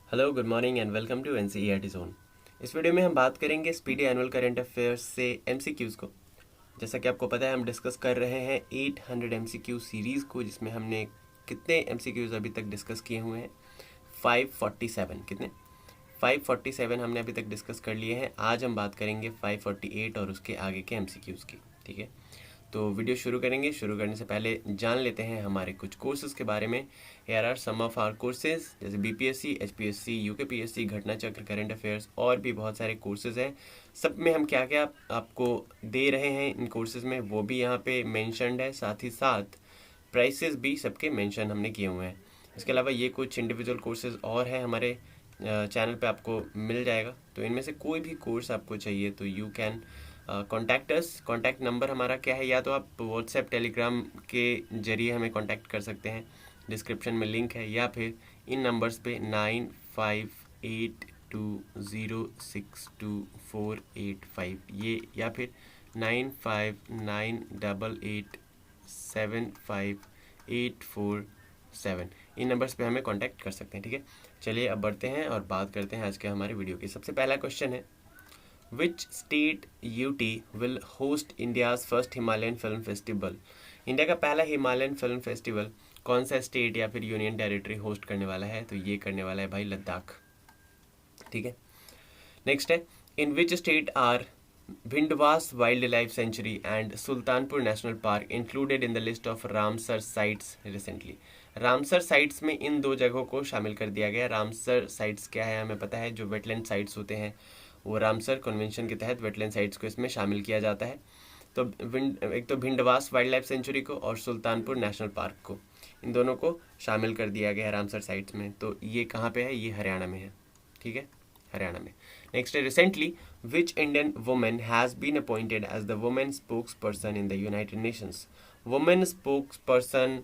Hello, good morning and welcome to NCERT zone. इस video में हम बात करेंगे स्पीडी एनुअल करंट अफेयर्स से एमसीक्यूज़ को। जैसा कि आपको पता है, हम डिस्कस कर रहे हैं 800 एमसीक्यू सीरीज़ को, जिसमें हमने कितने एमसीक्यूज़ अभी तक डिस्कस किए हुए हैं? 547। कितने? 547 हमने अभी तक डिस्कस कर लिए हैं। आज हम बात करेंगे 548 और उसके आगे के एमसीक्यूज़ की। ठीक है, तो वीडियो शुरू करेंगे। शुरू करने से पहले जान लेते हैं हमारे कुछ कोर्सेज के बारे में। Here are some of our courses, जैसे बीपीएससी, एचपीएससी, यूकेपीएससी, घटना चक्र, करंट अफेयर्स और भी बहुत सारे कोर्सेज हैं। सब में हम क्या क्या आपको दे रहे हैं इन कोर्सेज में, वो भी यहाँ पे मेंशन्ड है। साथ ही साथ प्राइसेस भी सबके मेंशन हमने किए हुए हैं। इसके अलावा ये कुछ इंडिविजुअल कोर्सेज और हैं हमारे चैनल पे, आपको मिल जाएगा। तो इनमें से कोई भी कोर्स आपको चाहिए तो you can contact us. Contact number हमारा क्या है, या तो आप व्हाट्सएप टेलीग्राम के जरिए हमें कॉन्टैक्ट कर सकते हैं, डिस्क्रिप्शन में लिंक है, या फिर इन नंबर्स पे 9582062485 ये, या फिर 9598875847 इन नंबर्स पे हमें कांटेक्ट कर सकते हैं। ठीक है, चलिए अब बढ़ते हैं और बात करते हैं आज के हमारे वीडियो की। सबसे पहला क्वेश्चन है, विच state UT will host India's first Himalayan film festival? India का पहला हिमालयन फिल्म फेस्टिवल कौन सा स्टेट या फिर यूनियन टेरिटरी होस्ट करने वाला है? तो ये करने वाला है भाई लद्दाख। ठीक है, नेक्स्ट है, in which state are Bhindawas wild life sanctuary and Sultanpur national park included in the list of Ramsar sites recently? Ramsar sites में इन दो जगहों को शामिल कर दिया गया। रामसर साइट्स क्या है, हमें पता है, जो वेटलैंड साइट्स होते हैं, वो रामसर कन्वेंशन के तहत वेटलैंड साइट्स को इसमें शामिल किया जाता है। तो एक तो भिंडवास वाइल्ड लाइफ सेंचुरी को और सुल्तानपुर नेशनल पार्क को, इन दोनों को शामिल कर दिया गया है रामसर साइट्स में। तो ये कहाँ पे है? ये हरियाणा में है। ठीक है, हरियाणा में। नेक्स्ट है, recently which Indian women has been appointed as the women spokes person in the United Nations? Women spokes person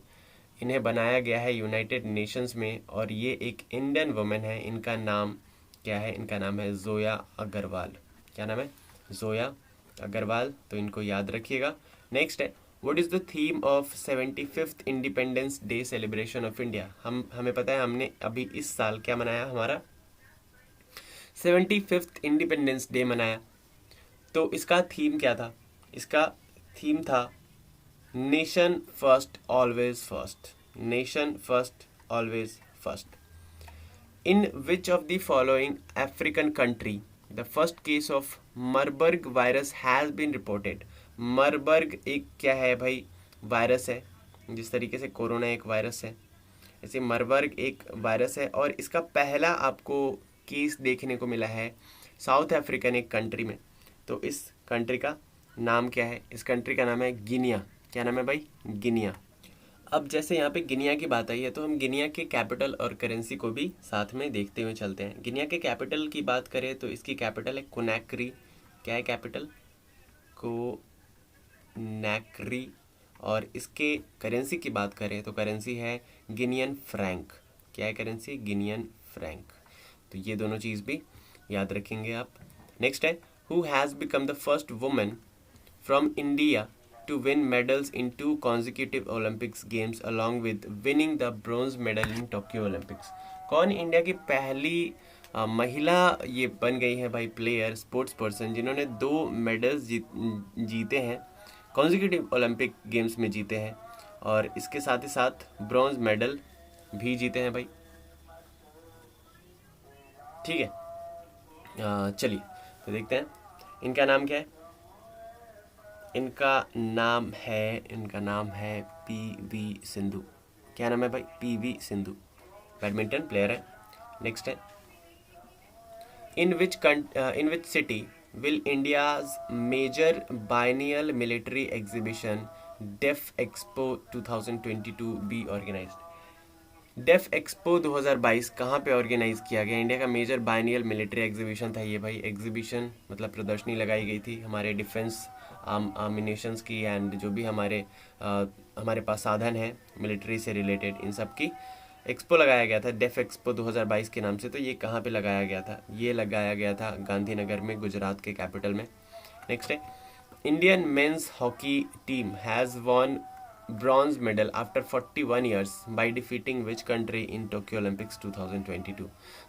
इन्हें बनाया गया है यूनाइटेड नेशंस में, और ये एक इंडियन वुमेन है। इनका नाम क्या है? इनका नाम है जोया अग्रवाल। क्या नाम है? जोया अग्रवाल। तो इनको याद रखिएगा। नेक्स्ट है, what is the theme of 75th independence day celebration of India? हमें पता है, हमने अभी इस साल क्या मनाया, हमारा 75th इंडिपेंडेंस डे मनाया। तो इसका थीम क्या था? इसका थीम था nation first always first. Nation first always first. In which of the following African country the first case of Marburg virus has been reported? Marburg एक क्या है भाई? वायरस है। जिस तरीके से कोरोना एक वायरस है, ऐसे मरबर्ग एक वायरस है, और इसका पहला आपको केस देखने को मिला है साउथ अफ्रीकन एक कंट्री में। तो इस कंट्री का नाम क्या है? इस कंट्री का नाम है गिनिया। क्या नाम है भाई? गिनिया। अब जैसे यहाँ पे गिनिया की बात आई है, तो हम गिनिया के कैपिटल और करेंसी को भी साथ में देखते हुए चलते हैं। गिनिया के कैपिटल की बात करें तो इसकी कैपिटल है कोनैक्री। क्या है कैपिटल? कोनैक्री। और इसके करेंसी की बात करें तो करेंसी है गिनियन फ्रैंक। क्या है करेंसी? Guinean Frank. तो ये दोनों चीज़ भी याद रखेंगे आप। नेक्स्ट है, who has become the first women from India to win medals in 2 consecutive Olympics games along with winning the bronze medal in Tokyo Olympics? कौन इंडिया की पहली महिला ये बन गई है भाई, प्लेयर, स्पोर्ट्स पर्सन, जिन्होंने 2 मेडल्स जीते हैं, कॉन्जिक्यूटिव ओलंपिक गेम्स में जीते हैं, और इसके साथ ही साथ ब्रॉन्ज मेडल भी जीते हैं भाई। ठीक है, चलिए तो देखते हैं इनका नाम क्या है। इनका नाम है पीवी सिंधु। क्या नाम है भाई? पीवी सिंधु। बैडमिंटन प्लेयर है। नेक्स्ट है, in which city will India's major biennial military exhibition DefExpo 2022 be organized? DefExpo 2022 कहाँ पे ऑर्गेनाइज किया गया? इंडिया का मेजर बाइनियल मिलिट्री एग्जीबिशन था ये भाई। एग्जीबिशन मतलब प्रदर्शनी लगाई गई थी हमारे डिफेंस आर्मिनेशंस की, एंड जो भी हमारे पास साधन है मिलिट्री से रिलेटेड, इन सब की एक्सपो लगाया गया था डेफ एक्सपो 2022 के नाम से। तो ये कहाँ पे लगाया गया था? ये लगाया गया था गांधीनगर में, गुजरात के कैपिटल में। नेक्स्ट है, Indian men's hockey team has won bronze medal after 41 years by defeating which country in Tokyo Olympics 2022।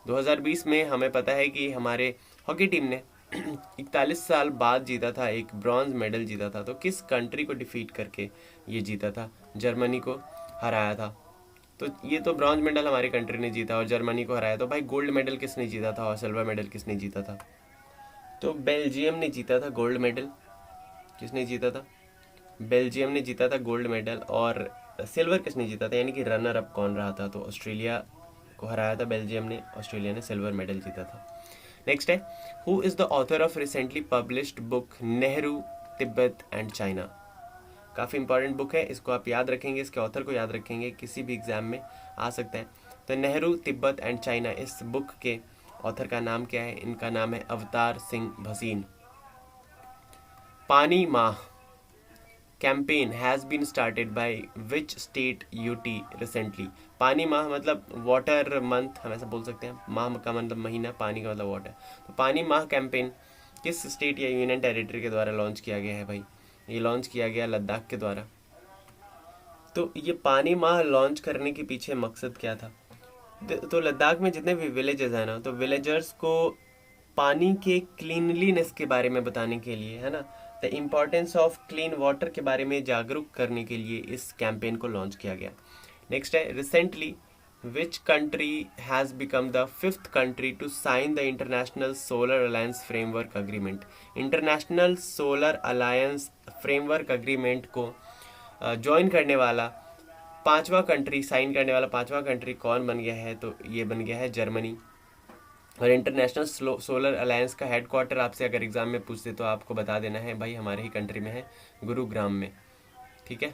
2020 में हमें पता है कि हमारे हॉकी टीम ने 41 साल बाद जीता था, एक ब्रॉन्ज मेडल जीता था। तो किस कंट्री को डिफीट करके ये जीता था? जर्मनी को हराया था। तो ये तो ब्रॉन्ज मेडल हमारी कंट्री ने जीता और जर्मनी को हराया। तो भाई गोल्ड मेडल किसने जीता था और सिल्वर मेडल किसने जीता था? तो बेल्जियम ने जीता था गोल्ड मेडल। किसने जीता था? बेल्जियम ने जीता था गोल्ड मेडल। और सिल्वर किसने जीता था, यानी कि रनर अप कौन रहा था? तो ऑस्ट्रेलिया को हराया था बेल्जियम ने, ऑस्ट्रेलिया ने सिल्वर मेडल जीता था। नेक्स्ट है, who is the author of recently published book Nehru Tibet and China? काफ़ी इंपॉर्टेंट बुक है, इसको आप याद रखेंगे, इसके ऑथर को याद रखेंगे, किसी भी एग्जाम में आ सकता है। तो नेहरू तिब्बत एंड चाइना, इस बुक के ऑथर का नाम क्या है? इनका नाम है Avtar Singh Bhasin. Paani Maah campaign has been started by which state UT recently? Paani Maah मतलब वाटर मंथ, हम ऐसा बोल सकते हैं। माह का मतलब महीना, पानी का मतलब वाटर। तो पानी माह कैंपेन किस स्टेट या यूनियन टेरिटरी के द्वारा लॉन्च किया गया है भाई? ये लॉन्च किया गया लद्दाख के द्वारा। तो ये पानी माह लॉन्च करने के पीछे मकसद क्या था? तो लद्दाख में जितने भी विलेजेस हैं ना, तो विलेजर्स को पानी के क्लीनलीनेस के बारे में बताने के लिए, है ना, the importance of clean water के बारे में जागरूक करने के लिए इस कैंपेन को लॉन्च किया गया। नेक्स्ट है, recently which country has become the 5th country to sign the International Solar Alliance framework agreement? International Solar Alliance framework agreement को ज्वाइन करने वाला पांचवा कंट्री, साइन करने वाला पांचवा कंट्री कौन बन गया है? तो ये बन गया है जर्मनी। और इंटरनेशनल सोलर अलायंस का हेडक्वार्टर आपसे अगर एग्जाम में पूछते तो आपको बता देना है भाई हमारे ही कंट्री में है, गुरुग्राम में। ठीक है।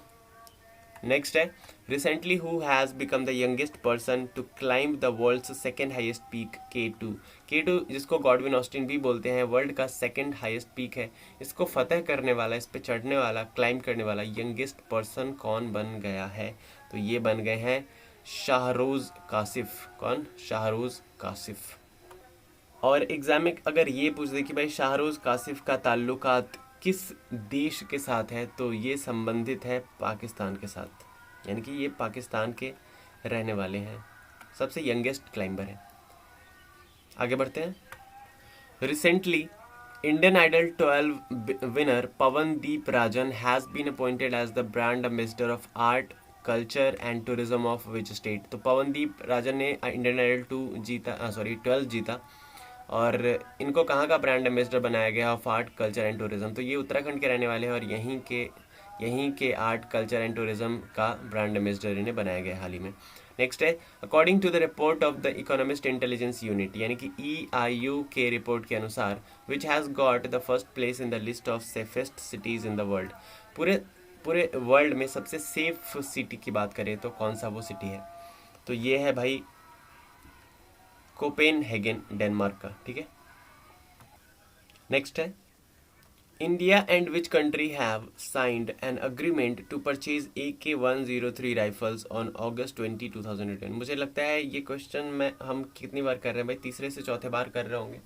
नेक्स्ट है, recently who has become the youngest person to climb the world's second highest peak K2? K2 जिसको गॉडविन ऑस्टिन भी बोलते हैं, वर्ल्ड का सेकेंड हाईएस्ट पीक है। इसको फतेह करने वाला, इस पे चढ़ने वाला, क्लाइंब करने वाला यंगेस्ट पर्सन कौन बन गया है? तो ये बन गए हैं शाहरोज कासिफ। कौन? शाहरोज कासिफ। और एग्जाम में अगर ये पूछ दे कि भाई शाहरोज कासिफ का ताल्लुकात किस देश के साथ है, तो ये संबंधित है पाकिस्तान के साथ, यानी कि ये पाकिस्तान के रहने वाले हैं, सबसे यंगेस्ट क्लाइंबर है। आगे बढ़ते हैं। Recently Indian Idol 12 winner Pawandeep Rajan has been appointed as the brand ambassador of art culture and tourism of which state? तो पवनदीप राजन ने इंडियन आइडल 12 जीता और इनको कहाँ का ब्रांड एम्बेसडर बनाया गया of art culture and tourism? तो ये उत्तराखंड के रहने वाले हैं और यहीं के आर्ट कल्चर एंड टूरिज्म का ब्रांड एम्बेसडर इन्हें बनाया गया हाल ही में। नेक्स्ट है, according to the report of the Economist Intelligence Unit, यानी कि EIU के रिपोर्ट के अनुसार, which has got the first place in the list of safest cities in the world? पूरे वर्ल्ड में सबसे सेफ सिटी की बात करें तो कौन सा वो सिटी है? तो ये है भाई कोपेनहेगन, डेनमार्क का। ठीक है। नेक्स्ट है, India and which country have signed an agreement to purchase AK-103 rifles on August 20, 2010? मुझे लगता है ये क्वेश्चन हम कितनी बार कर रहे हैं भाई? तीसरे से चौथे बार कर रहे होंगे।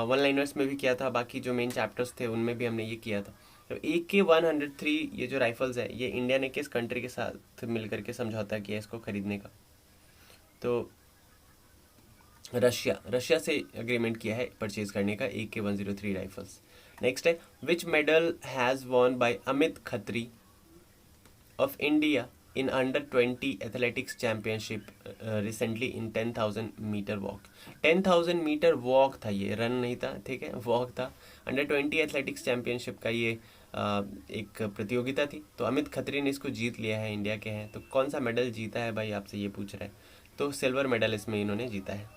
वन लाइनर्स में भी किया था, बाकी जो मेन चैप्टर्स थे उनमें भी हमने ये किया था। तो AK-103 ये जो राइफल्स है, ये इंडिया ने किस कंट्री के साथ मिलकर के समझौता किया इसको खरीदने का? तो रशिया से एग्रीमेंट किया है परचेज करने का AK-103 राइफल्स। नेक्स्ट है, which medal has won by Amit Khatri of India in under 20 athletics championship recently in 10,000 metre walk? 10,000 metre walk था, ये रन नहीं था, ठीक है, वॉक था। अंडर 20 एथलेटिक्स चैंपियनशिप का ये एक प्रतियोगिता थी। तो अमित खत्री ने इसको जीत लिया है, इंडिया के हैं। तो कौन सा मेडल जीता है भाई, आपसे ये पूछ रहा है? तो सिल्वर मेडल इसमें इन्होंने जीता है।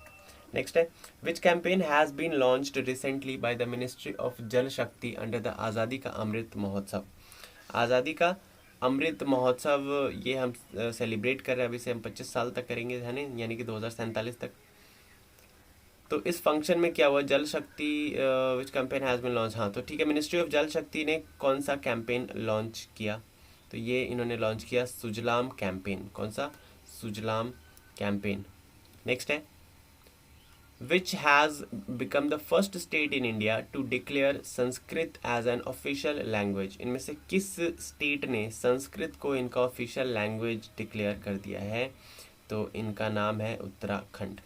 नेक्स्ट है, which campaign has been launched recently by the ministry of Jal Shakti under the आज़ादी का अमृत महोत्सव? आज़ादी का अमृत महोत्सव ये हम सेलिब्रेट कर रहे हैं, अभी से हम 25 साल तक करेंगे, है ना, यानी कि 2047 तक। तो इस फंक्शन में क्या हुआ? जल शक्ति विच कैंपेन हैज़ बीन लॉन्च, हाँ तो ठीक है, मिनिस्ट्री ऑफ जल शक्ति ने कौन सा कैंपेन लॉन्च किया? तो ये इन्होंने लॉन्च किया सुजलाम कैंपेन। कौन सा? सुजलाम कैंपेन। नेक्स्ट है, which has become the first state in India to declare Sanskrit as an official language। इनमें से किस स्टेट ने संस्कृत को इनका ऑफिशियल लैंग्वेज डिक्लेयर कर दिया है? तो इनका नाम है उत्तराखंड।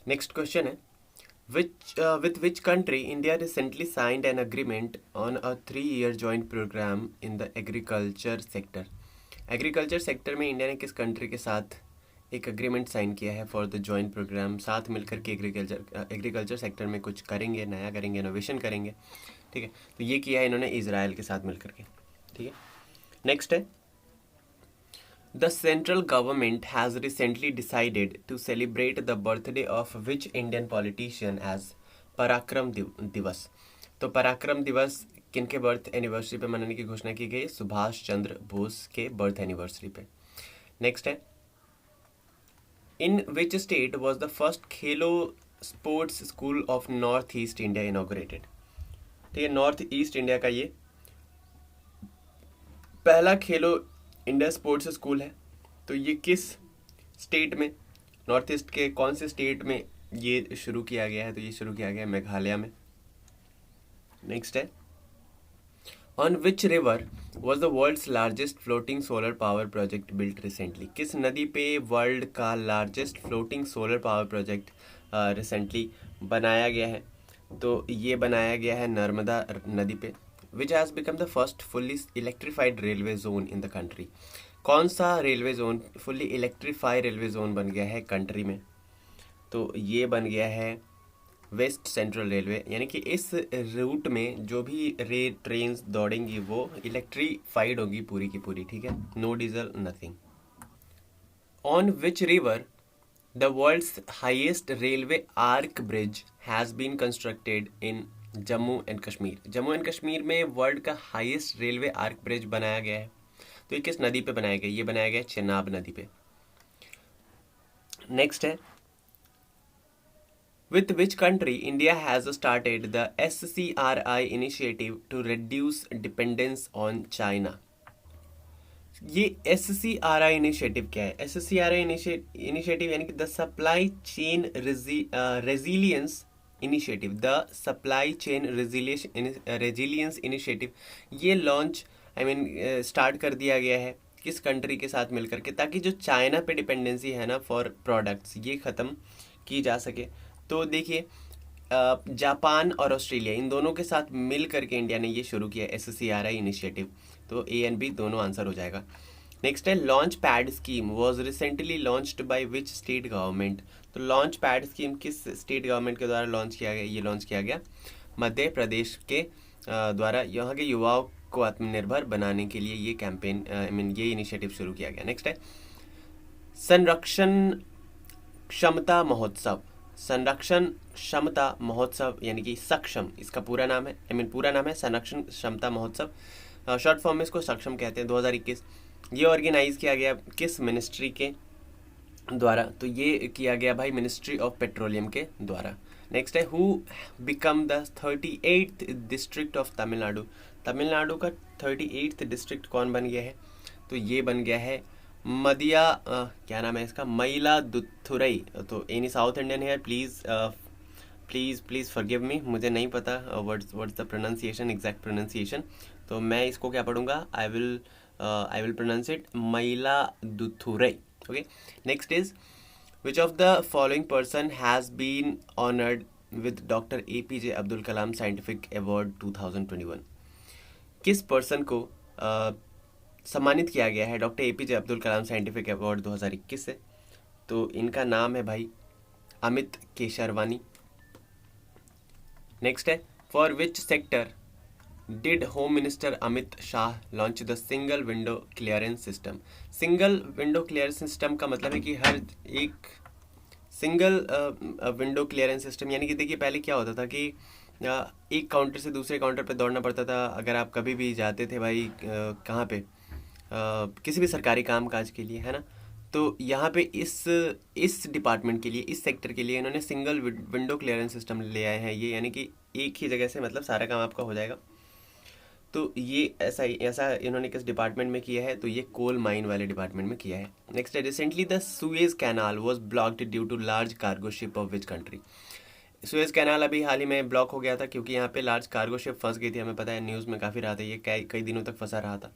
नेक्स्ट क्वेश्चन है, with which country India recently signed an agreement on a 3-year joint program in the agriculture sector। Agriculture sector में इंडिया ने किस कंट्री के साथ एक अग्रीमेंट साइन किया है फॉर द जॉइंट प्रोग्राम? साथ मिलकर के एग्रीकल्चर सेक्टर में कुछ करेंगे, नया करेंगे, इनोवेशन करेंगे, ठीक है। तो ये किया है इन्होंने इजराइल के साथ मिलकर के, ठीक है। नेक्स्ट है, the central government has recently decided to celebrate the birthday of which Indian politician as Parakram Diwas. तो पराक्रम दिवस किनके बर्थ एनिवर्सरी पे मनाने की घोषणा की गई? सुभाष चंद्र बोस के बर्थ एनिवर्सरी पे। नेक्स्ट है, in which state was the first Khelo sports school of north east India inaugurated? ठीक है, नॉर्थ ईस्ट इंडिया का ये पहला खेलो इंडिया स्पोर्ट्स स्कूल है। तो ये किस स्टेट में, नॉर्थ ईस्ट के कौन से स्टेट में ये शुरू किया गया है? तो ये शुरू किया गया है मेघालय में। नेक्स्ट है, on which river was the world's largest floating solar power project built recently? किस नदी पे वर्ल्ड का largest floating solar power project recently बनाया गया है? तो ये बनाया गया है नर्मदा नदी पे। Which has become the first fully electrified railway zone in the country? कौन सा railway zone fully electrified railway zone बन गया है कंट्री में? तो ये बन गया है वेस्ट सेंट्रल रेलवे, यानी कि इस रूट में जो भी ट्रेन्स दौड़ेंगी वो इलेक्ट्रीफाइड होगी पूरी की पूरी, ठीक है, no diesel nothing. On which river the world's highest railway arch bridge has been constructed in Jammu and Kashmir? Jammu and Kashmir में वर्ल्ड का हाईएस्ट रेलवे आर्क ब्रिज बनाया गया है। तो ये किस नदी पे बनाया गया? ये बनाया गया चेनाब नदी पे। नेक्स्ट है, with which country India has started the SCRI initiative to reduce dependence on China? ये SCRI इनिशिएटिव क्या है? SCRI इनिशिएटिव यानी कि the supply chain resilience initiative, the supply chain resilience initiative, ये लॉन्च स्टार्ट कर दिया गया है किस कंट्री के साथ मिलकर के, ताकि जो चाइना पे डिपेंडेंसी है ना फॉर प्रोडक्ट्स, ये ख़त्म की जा सके। तो देखिए, जापान और ऑस्ट्रेलिया इन दोनों के साथ मिल करके इंडिया ने ये शुरू किया SCRI इनिशिएटिव। तो ए एंड बी दोनों आंसर हो जाएगा। नेक्स्ट है, launch pad scheme was recently launched by which state government? तो लॉन्च पैड स्कीम किस स्टेट गवर्नमेंट के द्वारा लॉन्च किया गया? ये लॉन्च किया गया मध्य प्रदेश के द्वारा। यहाँ के युवाओं को आत्मनिर्भर बनाने के लिए ये कैंपेन ये इनिशिएटिव शुरू किया गया। नेक्स्ट है, संरक्षण क्षमता महोत्सव। संरक्षण क्षमता महोत्सव यानी कि सक्षम, इसका पूरा नाम है पूरा नाम है संरक्षण क्षमता महोत्सव, शॉर्ट फॉर्म में इसको सक्षम कहते हैं। 2021 ये ऑर्गेनाइज किया गया किस मिनिस्ट्री के द्वारा? तो ये किया गया भाई मिनिस्ट्री ऑफ पेट्रोलियम के द्वारा। नेक्स्ट है, who become the 38th district of Tamil Nadu? Tamil Nadu का 38th डिस्ट्रिक्ट कौन बन गया है? तो ये बन गया है क्या नाम है इसका, मयिलादुथुरई। तो एनी साउथ इंडियन है, प्लीज़ फॉरगिव मी, मुझे नहीं पता what's the pronunciation, exact pronunciation. तो मैं इसको क्या पढ़ूंगा, I will pronounce it Mayiladuthurai. Okay, next is, which of the following person has been honoured with doctor APJ Abdul Kalam scientific award 2021? किस पर्सन को सम्मानित किया गया है doctor APJ Abdul Kalam scientific award 2021 से? तो इनका नाम है भाई अमित केशरवानी। नेक्स्ट है, for which sector did home minister Amit Shah launch the single window clearance system? Single window clearance system का मतलब है कि हर एक सिंगल विंडो क्लियरेंस सिस्टम, यानी कि देखिए पहले क्या होता था कि एक काउंटर से दूसरे काउंटर पे दौड़ना पड़ता था। अगर आप कभी भी जाते थे भाई कहाँ पे किसी भी सरकारी काम काज के लिए, है ना, तो यहाँ पे इस डिपार्टमेंट के लिए, इस सेक्टर के लिए इन्होंने सिंगल विंडो क्लियरेंस सिस्टम ले आए हैं ये, यानी कि एक ही जगह से मतलब सारा काम आपका हो जाएगा। तो ये ऐसा इन्होंने किस डिपार्टमेंट में किया है, तो ये कोल माइन वाले डिपार्टमेंट में किया है। नेक्स्ट है, recently the Suez canal was blocked due to large cargo ship of which country. Suez canal अभी हाल ही में ब्लॉक हो गया था क्योंकि यहाँ पे लार्ज कार्गो शिप फंस गई थी, हमें पता है, न्यूज़ में काफ़ी रहा था ये, कई दिनों तक फंसा रहा था।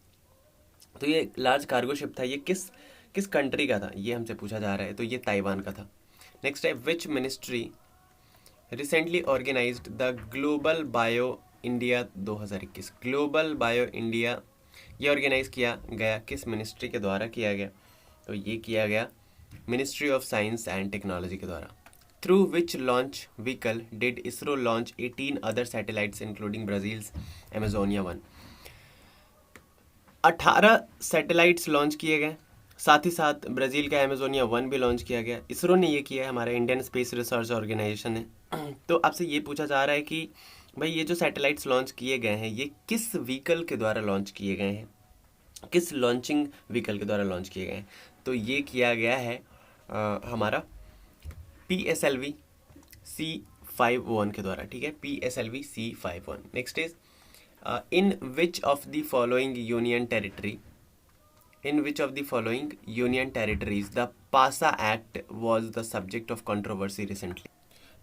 तो ये लार्ज कार्गो शिप था, ये किस कंट्री का था, ये हमसे पूछा जा रहा है, तो ये ताइवान का था। नेक्स्ट है, which ministry recently organised the global bio India 2021। Global bio India ये ऑर्गेनाइज किया गया किस मिनिस्ट्री के द्वारा किया गया, तो ये किया गया ministry of science and technology के द्वारा। Through which launch vehicle did ISRO launch 18 other satellites including Brazil's Amazonia 1। 18 satellites launch किए गए, साथ ही साथ ब्राज़ील का अमेजोनिया 1 भी लॉन्च किया गया। इसरो ने ये किया है, हमारा इंडियन स्पेस रिसर्च ऑर्गेनाइजेशन है। तो आपसे ये पूछा जा रहा है कि भाई ये जो सैटेलाइट्स लॉन्च किए गए हैं ये किस व्हीकल के द्वारा लॉन्च किए गए हैं, किस लॉन्चिंग व्हीकल के द्वारा लॉन्च किए गए हैं, तो ये किया गया है हमारा PSLV C51 के द्वारा, ठीक है, PSLV C51। Next is, in which of the following union territories the PASA Act was the subject of controversy recently।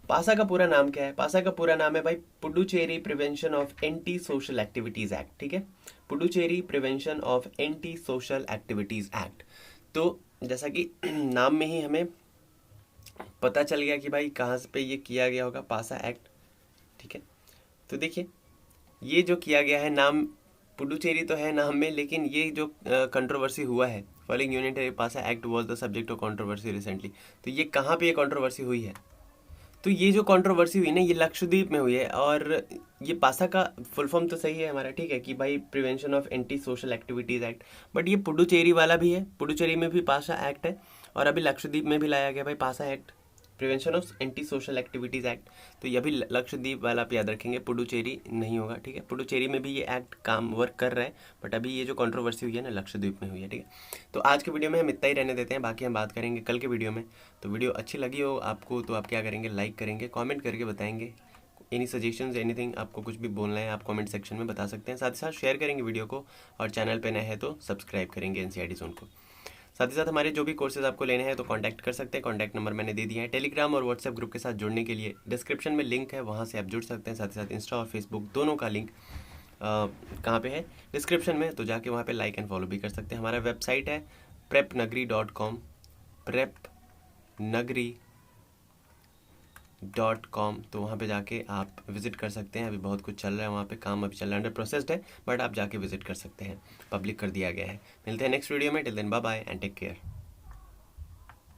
पासा का पूरा नाम क्या है? पासा का पूरा नाम है भाई Puducherry prevention of anti social activities act, ठीक है, Puducherry prevention of anti social activities act. तो जैसा कि नाम में ही हमें पता चल गया कि भाई कहाँ पे ये किया गया होगा, पासा एक्ट, ठीक है। तो देखिए ये जो किया गया है, नाम पुडुचेरी तो है नाम में, लेकिन ये जो कंट्रोवर्सी हुआ है, फॉलोइंग यूनियन टेरिटरी पासा act was the subject of controversy recently, तो ये कहाँ पे ये कंट्रोवर्सी हुई है, तो ये जो कंट्रोवर्सी हुई ना ये लक्षद्वीप में हुई है। और ये पासा का फुल फॉर्म तो सही है हमारा, ठीक है, कि भाई prevention of anti social activities act, but ये पुडुचेरी वाला भी है, पुडुचेरी में भी पासा एक्ट है, और अभी लक्षद्वीप में भी लाया गया भाई पासा act, prevention of anti social activities act. तो ये भी लक्षद्वीप वाला आप याद रखेंगे, पुडुचेरी नहीं होगा, ठीक है। पुडुचेरी में भी ये एक्ट काम वर्क कर रहा है, बट अभी ये जो कंट्रोवर्सी हुई है ना लक्षद्वीप में हुई है, ठीक है। तो आज के वीडियो में हम इतना ही रहने देते हैं, बाकी हम बात करेंगे कल के वीडियो में। तो वीडियो अच्छी लगी हो आपको तो आप क्या करेंगे, लाइक करेंगे, कॉमेंट करके बताएंगे, एनी सजेशंस एनीथिंग, आपको कुछ भी बोलना है आप कमेंट सेक्शन में बता सकते हैं। साथ ही साथ शेयर करेंगे वीडियो को, और चैनल पे नए हैं तो सब्सक्राइब करेंगे NCERT जोन को। साथ ही साथ हमारे जो भी कोर्सेज आपको लेने हैं तो कांटेक्ट कर सकते हैं, कांटेक्ट नंबर मैंने दे दिया है। टेलीग्राम और व्हाट्सएप ग्रुप के साथ जुड़ने के लिए डिस्क्रिप्शन में लिंक है, वहाँ से आप जुड़ सकते हैं। साथ ही साथ इंस्टा और फेसबुक दोनों का लिंक कहाँ पे है, डिस्क्रिप्शन में, तो जाके वहाँ पे लाइक एंड फॉलो भी कर सकते हैं। हमारा वेबसाइट है prepnagri.com, prepnagri.com, तो वहाँ पे जाके आप विजिट कर सकते हैं। अभी बहुत कुछ चल रहा है वहाँ पे, काम अभी चल रहा है, अंडर प्रोसेस्ड है, बट आप जाके विजिट कर सकते हैं, पब्लिक कर दिया गया है। मिलते हैं नेक्स्ट वीडियो में, till then bye bye and take care.